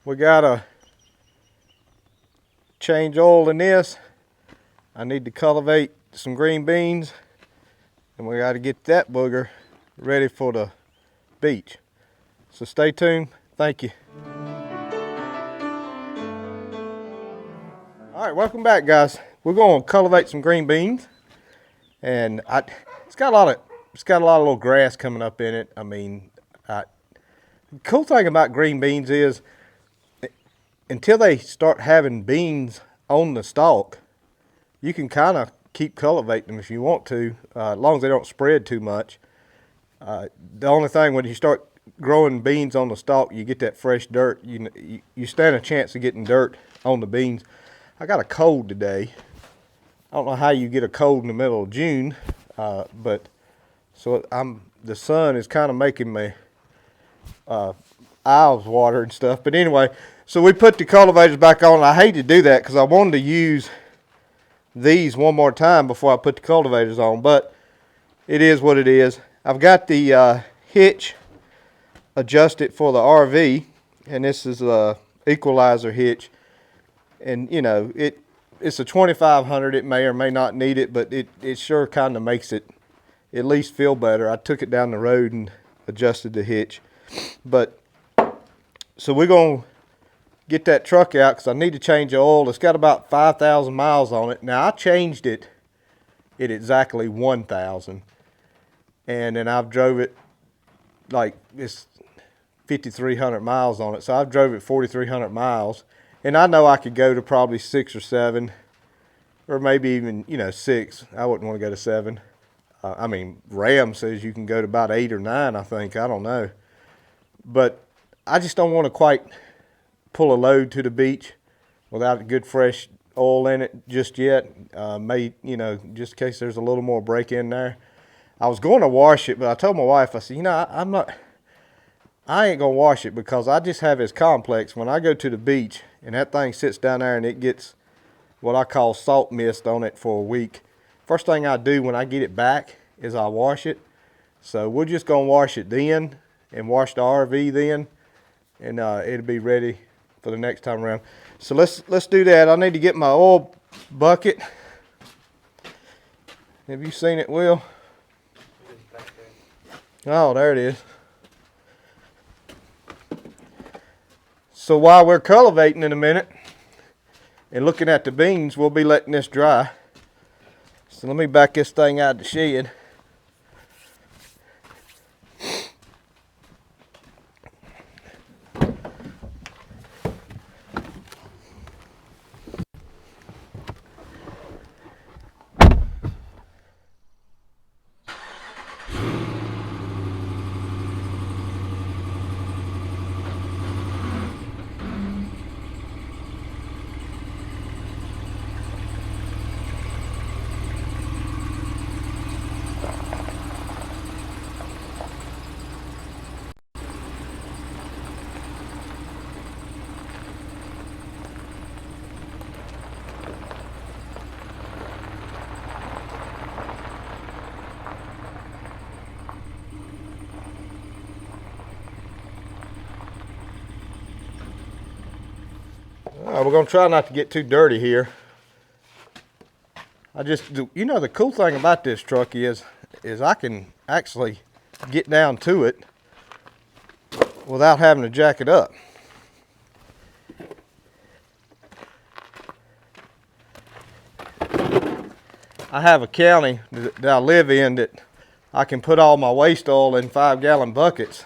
We gotta change oil in this. I need to cultivate some green beans, and we gotta get that booger ready for the beach. So stay tuned. Thank you. All right, welcome back, guys. We're going to cultivate some green beans, and it's got a lot of little grass coming up in it. I mean, the cool thing about green beans is until they start having beans on the stalk, you can kind of keep cultivating them if you want to, as long as they don't spread too much. The only thing, when you start growing beans on the stalk, you get that fresh dirt. You stand a chance of getting dirt on the beans. I got a cold today. I don't know how you get a cold in the middle of June, but so the sun is kind of making my eyes water and stuff. But anyway, so we put the cultivators back on. I hate to do that because I wanted to use these one more time before I put the cultivators on, but it is what it is. I've got the hitch adjusted for the RV, and this is a equalizer hitch. And you know, it's a 2500. It may or may not need it, but it sure kind of makes it at least feel better. I took it down the road and adjusted the hitch. But so we're gonna get that truck out because I need to change the oil. It's got about 5,000 miles on it. Now I changed it at exactly 1,000, and then I've drove it like it's 5,300 miles on it. So I've drove it 4,300 miles. And I know I could go to probably 6 or 7, or maybe even, 6. I wouldn't want to go to 7. I mean, Ram says you can go to about 8 or 9, I think. I don't know. But I just don't want to quite pull a load to the beach without a good fresh oil in it just yet. Just in case there's a little more break in there. I was going to wash it, but I told my wife, I said, I ain't going to wash it because I just have this complex when I go to the beach and that thing sits down there and it gets what I call salt mist on it for a week. First thing I do when I get it back is I wash it. So we're just going to wash it then and wash the RV then, and it'll be ready for the next time around. So let's do that. I need to get my oil bucket. Have you seen it, Will? Oh, there it is. So while we're cultivating in a minute and looking at the beans, we'll be letting this dry. So let me back this thing out of the shed. We're going to try not to get too dirty here. The cool thing about this truck is I can actually get down to it without having to jack it up. I have a county that I live in that I can put all my waste oil in 5-gallon buckets.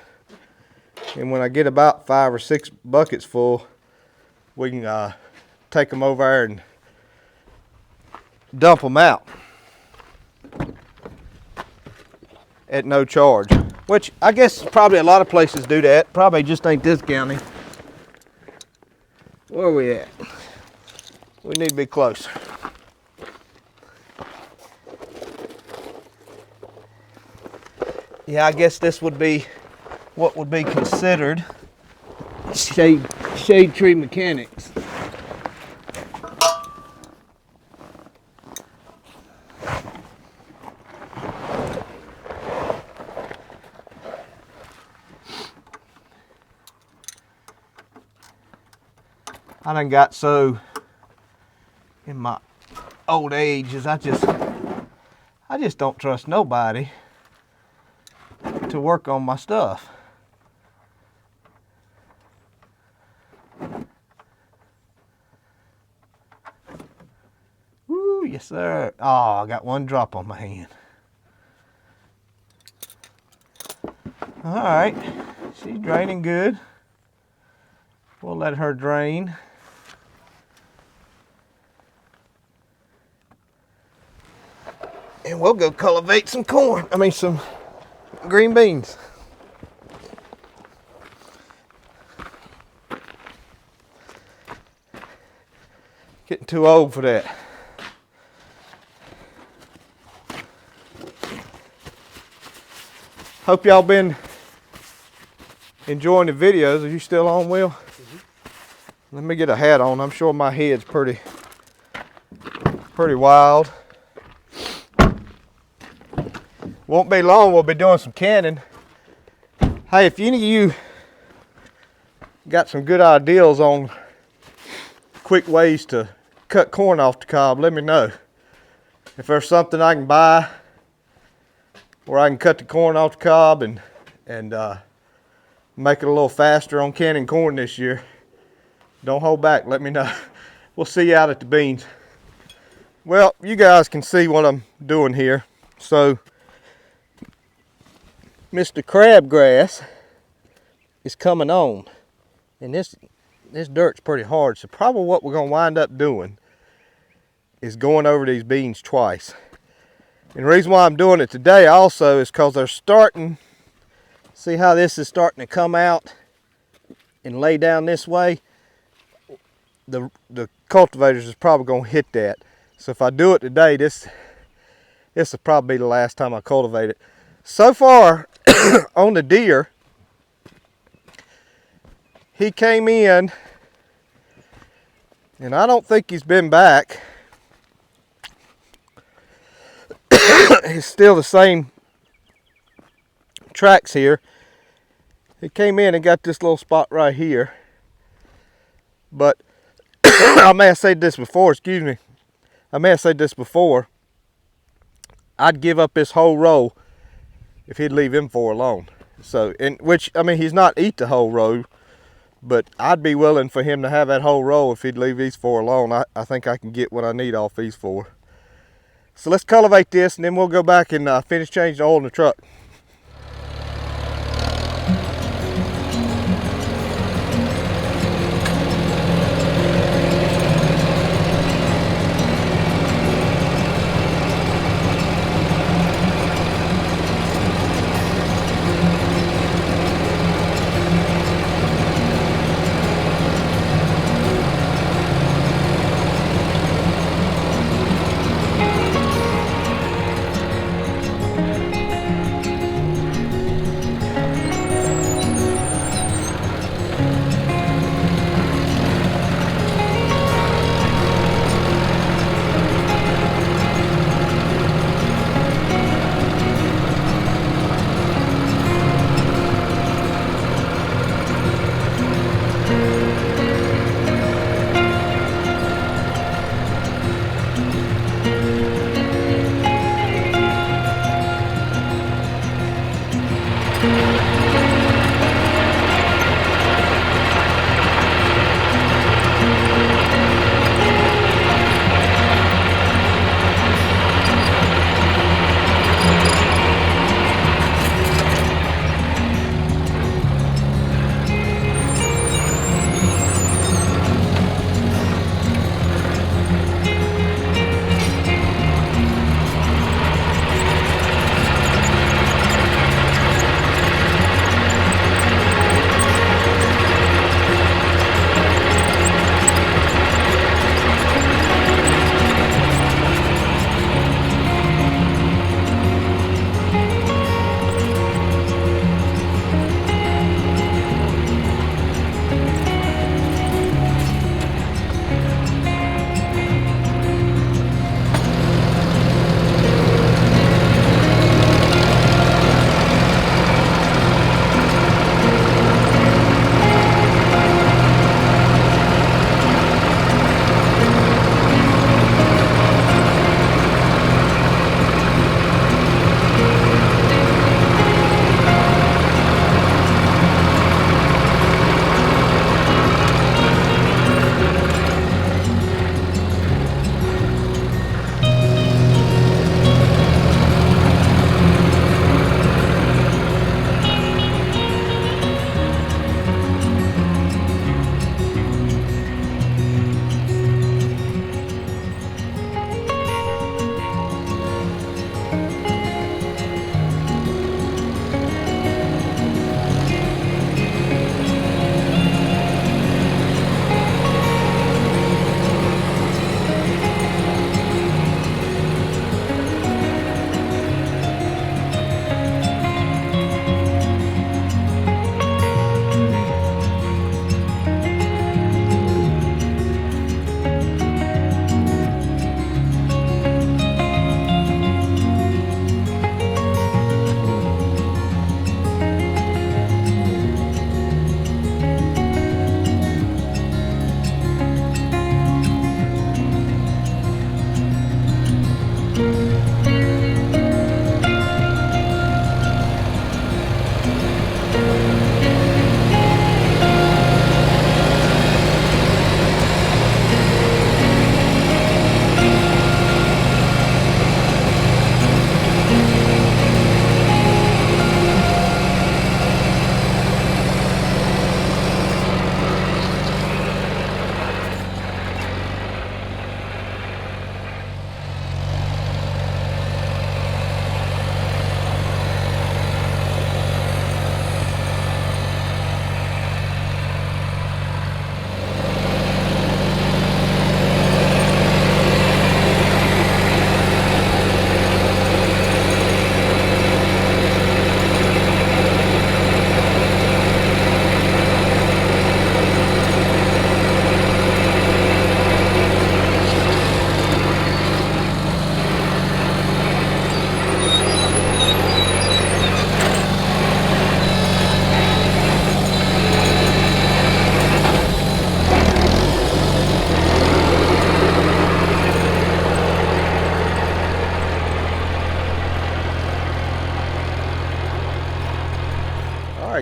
And when I get about 5 or 6 buckets full, we can take them over there and dump them out at no charge. Which I guess probably a lot of places do that. Probably just ain't this county. Where are we at? We need to be closer. Yeah, I guess this would be what would be considered shade tree mechanics. I done got so in my old age is I just don't trust nobody to work on my stuff. Woo, yes sir. Oh, I got one drop on my hand. All right, she's draining good. We'll let her drain. And we'll go cultivate some corn. I mean, some green beans. Getting too old for that. Hope y'all been enjoying the videos. Are you still on, Will? Mm-hmm. Let me get a hat on. I'm sure my head's pretty wild. Won't be long, we'll be doing some canning. Hey, if any of you got some good ideas on quick ways to cut corn off the cob, let me know. If there's something I can buy where I can cut the corn off the cob and make it a little faster on canning corn this year, don't hold back, let me know. We'll see you out at the beans. Well, you guys can see what I'm doing here. So, Mr. Crabgrass is coming on. And this dirt's pretty hard, so probably what we're gonna wind up doing is going over these beans twice. And the reason why I'm doing it today also is because they're starting, see how this is starting to come out and lay down this way? The cultivators is probably gonna hit that. So if I do it today, this will probably be the last time I cultivate it. So far, on the deer, he came in, and I don't think he's been back. It's still the same tracks here. He came in and got this little spot right here. But I may have said this before, excuse me. I may have said this before. I'd give up this whole row if he'd leave him four alone. So, which, I mean, he's not eat the whole row, but I'd be willing for him to have that whole row if he'd leave these four alone. I think I can get what I need off these four. So let's cultivate this, and then we'll go back and finish changing the oil in the truck.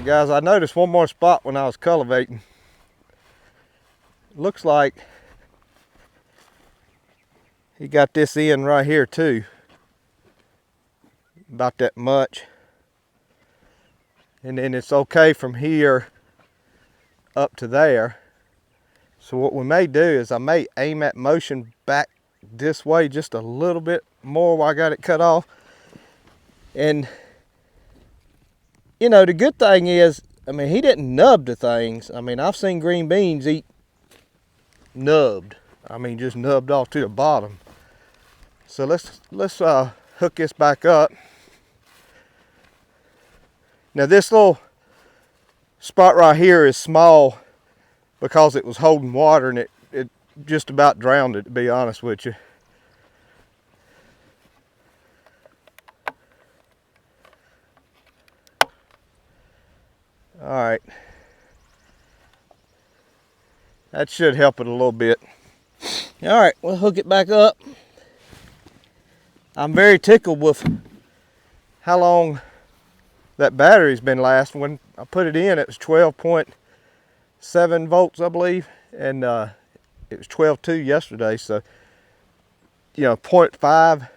right, guys, I noticed one more spot when I was cultivating. Looks like he got this in right here too. About that much. And then it's okay from here up to there. So what we may do is I may aim that motion back this way just a little bit more while I got it cut off. And you know, the good thing is, I mean, he didn't nub the things. I mean, I've seen green beans eat nubbed. I mean, just nubbed off to the bottom. So let's hook this back up. Now this little spot right here is small because it was holding water, and it just about drowned it, to be honest with you. All right, that should help it a little bit. All right, we'll hook it back up. I'm very tickled with how long that battery's been lasting. When I put it in, it was 12.7 volts, I believe, and it was 12.2 yesterday. So, you know, 0.5,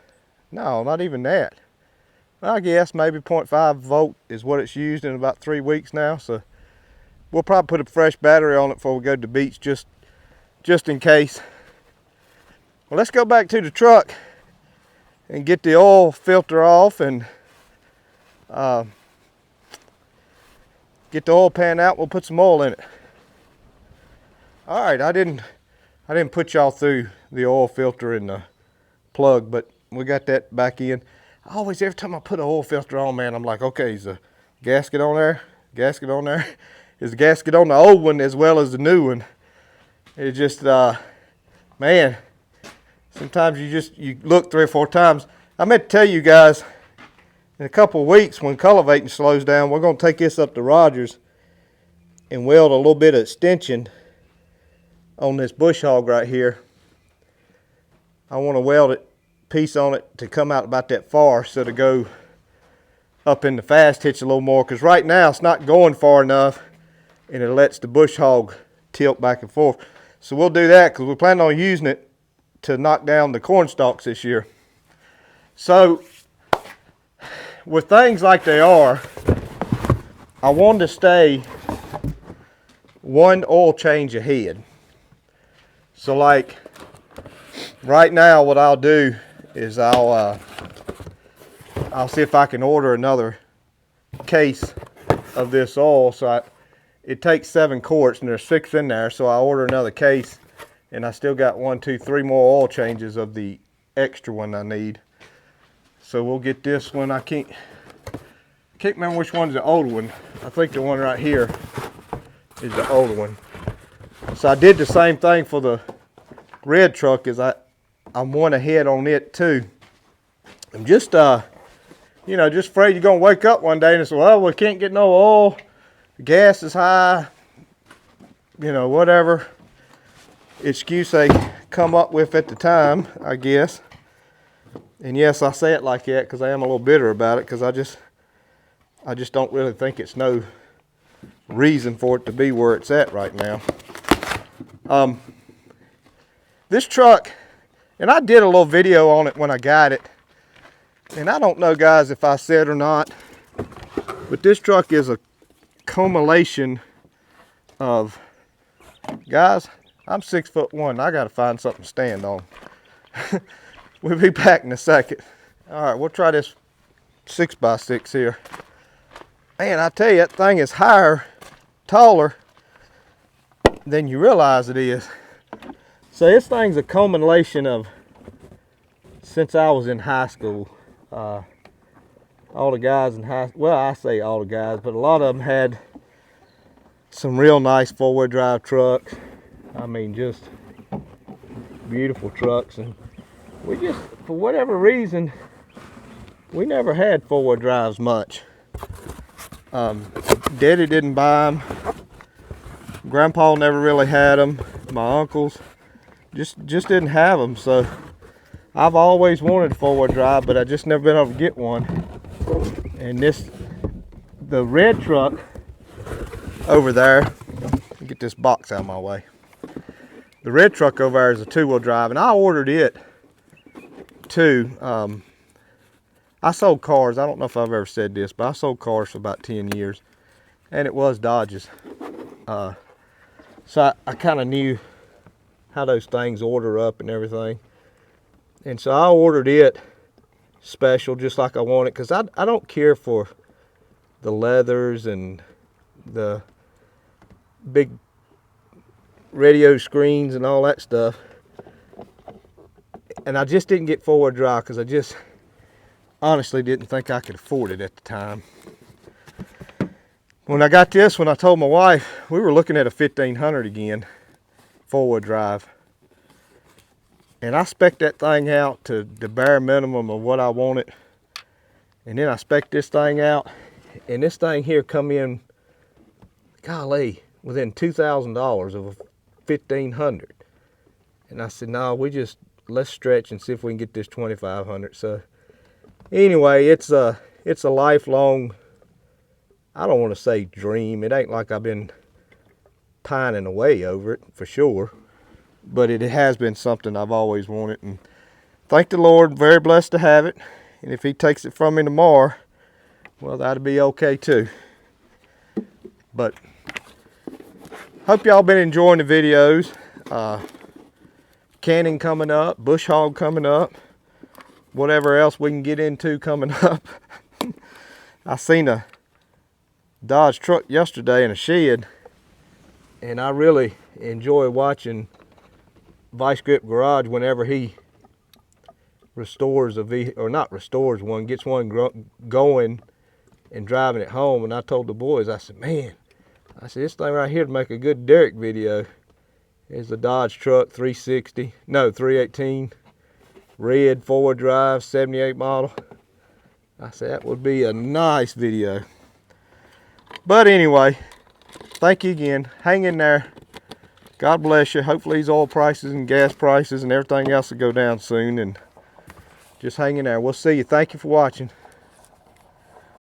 no, not even that. I guess maybe 0.5 volt is what it's used in about 3 weeks now. So we'll probably put a fresh battery on it before we go to the beach, just in case. Well, let's go back to the truck and get the oil filter off and get the oil pan out. We'll put some oil in it. All right, I didn't put y'all through the oil filter and the plug, but we got that back in. Every time I put an oil filter on, man, I'm like, okay, is the gasket on there? Gasket on there? Is the gasket on the old one as well as the new one? It just, man, sometimes you look 3 or 4 times. I meant to tell you guys, in a couple of weeks when cultivating slows down, we're going to take this up to Rogers and weld a little bit of extension on this bush hog right here. I want to weld it, piece on it to come out about that far, so to go up in the fast hitch a little more, because right now it's not going far enough and it lets the bush hog tilt back and forth. So we'll do that because we're planning on using it to knock down the corn stalks this year. So with things like they are, I wanted to stay one oil change ahead. So like right now, what I'll do is I'll see if I can order another case of this oil. So it takes 7 quarts and there's 6 in there. So I order another case, and I still got 1, 2, 3 more oil changes of the extra one I need. So we'll get this one. I can't remember which one's the older one. I think the one right here is the older one. So I did the same thing for the red truck, is I'm one ahead on it too. I'm just you know, just afraid you're gonna wake up one day and say, well, we can't get no oil, the gas is high, you know, whatever excuse they come up with at the time, I guess. And yes, I say it like that because I am a little bitter about it, because I just don't really think it's no reason for it to be where it's at right now. This truck, and I did a little video on it when I got it, and I don't know, guys, if I said or not, but this truck is a culmination of, guys, I'm 6'1". I gotta find something to stand on. We'll be back in a second. All right, we'll try this 6x6 here. Man, I tell you, that thing is higher, taller than you realize it is. So this thing's a culmination of, since I was in high school, all the guys in well, I say all the guys, but a lot of them had some real nice 4-wheel drive trucks. I mean, just beautiful trucks. And we just, for whatever reason, we never had 4-wheel drives much. Daddy didn't buy them. Grandpa never really had them. My uncles just didn't have them. So I've always wanted a 4-wheel drive, but I just never been able to get one. And the red truck over there. Get this box out of my way. The red truck over there is a 2-wheel drive, and I ordered it too. I sold cars. I don't know if I've ever said this, but I sold cars for about 10 years, and it was Dodges. So I kind of knew how those things order up and everything. And so I ordered it special, just like I want it, because I don't care for the leathers and the big radio screens and all that stuff. And I just didn't get 4-wheel drive because I just honestly didn't think I could afford it at the time. When I got this, when I told my wife, we were looking at a 1500 again, 4-wheel drive. And I spec'd that thing out to the bare minimum of what I wanted. And then I spec'd this thing out, and this thing here come in, golly, within $2,000 of a 1500. And I said, no, let's stretch and see if we can get this 2500. So anyway, it's a lifelong, I don't want to say dream. It ain't like I've been pining away over it, for sure. But it has been something I've always wanted. And thank the Lord, very blessed to have it. And if he takes it from me tomorrow, well, that'll be okay too. But hope y'all been enjoying the videos. Canning coming up, bush hog coming up, whatever else we can get into coming up. I seen a Dodge truck yesterday in a shed, and I really enjoy watching Vice Grip Garage whenever he restores a vehicle, or not restores one, gets one going and driving it home. And I told the boys, I said, man, this thing right here to make a good Derek video. Is the Dodge truck 318 red 4-wheel drive 78 model. I said that would be a nice video. But anyway, thank you again. Hang in there. God bless you. Hopefully these oil prices and gas prices and everything else will go down soon. And just hang in there. We'll see you. Thank you for watching.